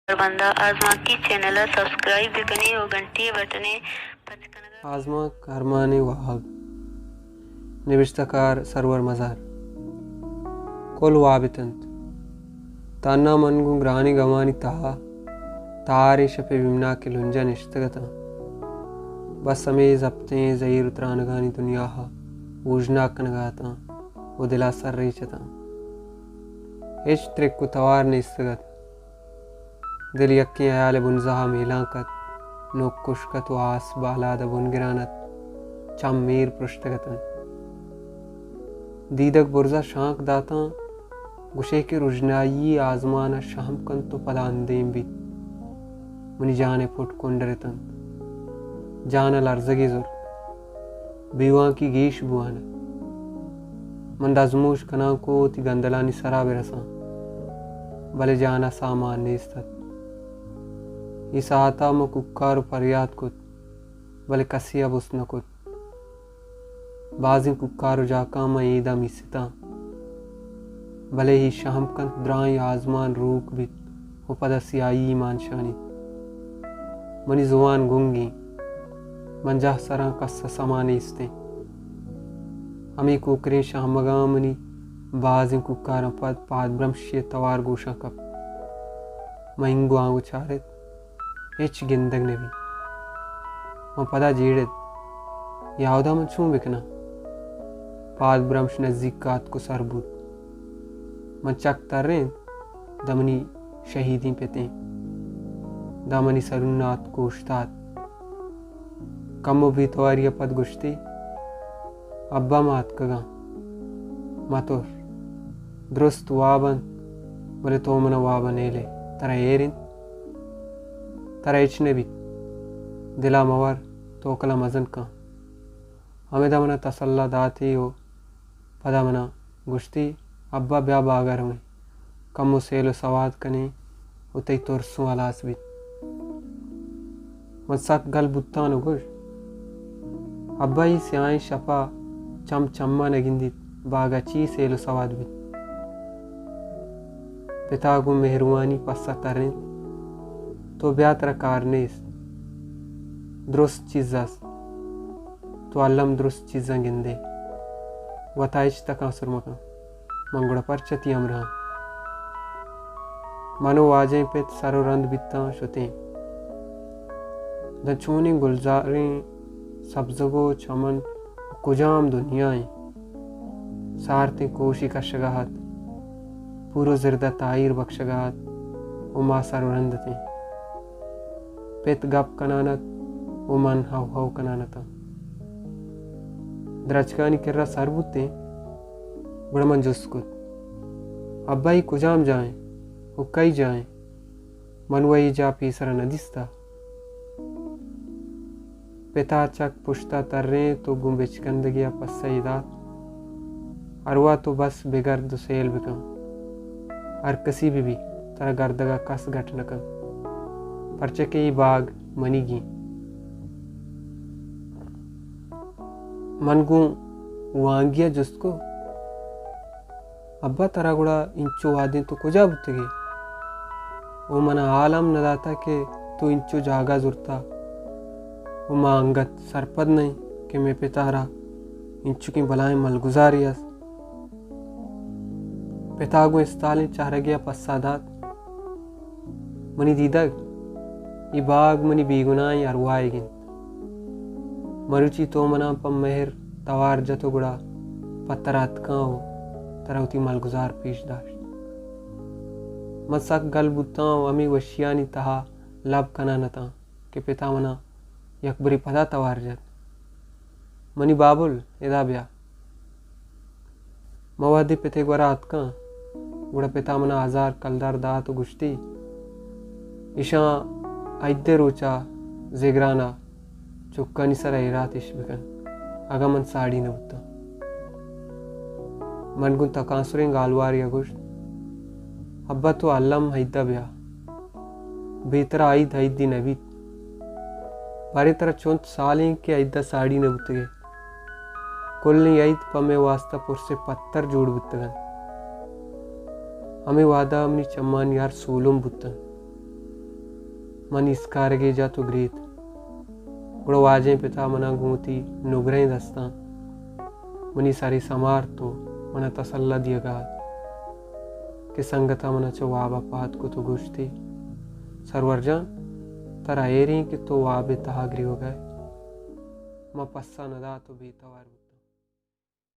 बंदा आजमा की चॅनलला सबस्क्राईब कने व घंटी बटने आजमा करमाने वाहग निविष्टकार सरवर मजार कोल वाबितंत तान्ना मनगु ग्रानी गवानी ताहा तारे शपे विमना के लुंजा निश्तगता बस समय जपते जहीर उतरानगानी दुनिया हा ऊजना कनगाता वो दिला सर रेचता एच त्रिक को तवार निस्तगत दिल यक्की आयाले बुनजहा मीलांकत नोक कुशकत वास बालाद बुनगिरानत चम मीर पृष्ठगतन दीदक बुरजा शांक दाता गुशे के रुजनाई आजमान शाम कन तो पला अंदेम भी मुनि जाने फुट कुंडरतन जान लर्जगी जुर बीवा की गीश बुआन मंदाजमूश कना को ती गंदलानी सरा बिरसा भले जाना सामान नेस्तत इस आता म कुक्कार फरियाद कुत भले कसिया बुस्न कुत बाजिन कुक्कार जाका म ईदा मिसता भले ही शाम कंत द्राई आजमान रूक बित हो पदसियाई ईमान शानी मनी जुवान गुंगी मंजा सरा कस समाने इसते अमी कुकरे शामगा मनी बाजिन कुक्कार पद पाद ब्रह्मशे तवार गोशा कप महिंगु आंगु चारित हेच गिंदग ने भी म पदा जीड़ित यावदा मन छू बिकना पाद ब्रह्मश नजदीकात को सरबूत मन चक तर्रे दमनी शहीदी पेते दामनी सरुन्नात कोश्तात कमो भी तवारिया पद गुश्ती अब्बा मात कगा मतोर दुरुस्त वाबन बोले तो मन वाबन एले तरा एरिन तरा इचने भी दिला मवर तोकला मजन का हमें दमना तसल्ला दाती हो पदा मना गुश्ती अब्बा ब्या बागर हुए कमो सेलो सवाद कने उतई तुरसु अलास भी मत्सक गल बुत्तान गुश अब्बा ही स्याई शपा चम चम्मा नगिंदी बागा ची सेलो सवाद भी पितागु मेहरबानी पस्सा तरें तो ब्यातरा कारनेस दुरुस्त चीज़ास तो अल्लम दुरुस्त चीज़ां गिंदे वताइच तका सुरमका मंगुड़ा पर चती अमरा मनो वाजें पेत सारो रंद बित्ता शुते दचूनी गुलजारें सब्जगो चमन कुजाम दुनियाएं सारते कोशी का शगाहत पूरो जिरदा ताईर बख्शगाहत उमा सारो रंदते पेत गप कनानत उमन हाव हाव कनानता द्रचकानी किर्रा सरबुते गुड़मन जुस्कुत अब्बाई कुजाम जाएं हुक्काई जाएं मनवई जा पीसरा नदिस्ता पिता चक पुश्ता तर्रे तो गुंबिच गंदगिया पस्सईदात अरवा तो बस बिगर दुसेल बिका हर कसी भी तरह गर्दगा कस घटनकन परचके बाग मनीगी मनगु वांगिया जुस्को अब्बा तरागुड़ा इंचो वादे तो कुजा बुत्तगे वो मना आलम नदाता के तो इंचो जागा जुरता वो माँ अंगत सरपद नहीं कि मैं पितारा इंचो की बलाएं मलगुजारियस पितागु इस्तालें चाह गया पस्सादात मनी दीदक ये बाग मनी बेगुनाई अरवाएगिन मरुचि तो मना पम मेहर तवार जतो गुड़ा पत्तरात काओ तरौती मलगुजार पेश दाश्त मसक गल बुत्ताओ अमी वशियानी तहा लब कना नता के पिता मना यकबरी पदा तवार जत मनी बाबुल एदा ब्या मवादी पिते गुरात का गुड़ा पिता मना हजार कलदार दात गुश्ती इशा आइदे रोचा जिगराना चुक्का निसरा इरात इश्बिकन अगमन साड़ी न बुत्ता मनगुन तकासुरें गालवार यगुश अब्बा तो अल्लम हैदा ब्या बेतरा आइद हैदी नबीत बारे तरह चौंत सालें के आइदा साड़ी न बुत्तगे कुल्ली आइद पमे वास्ता पुरसे पत्थर जोड़ बुत्तगन हमें वादा हमनी चम्मान यार सोलम बुत्तन मन इसकारगे जा तो ग्रीत गुड़ो आजे पिता मना गूती नुगरे दस्ता मनी सारी समार तो मना तसल्ला दिया गात कि संगता मना चो वाबा पात को तो गुश्ती सरवरजान तरा एरी कि तो वाबे तहागरी हो गए म पस्सा नदा तो बेतवार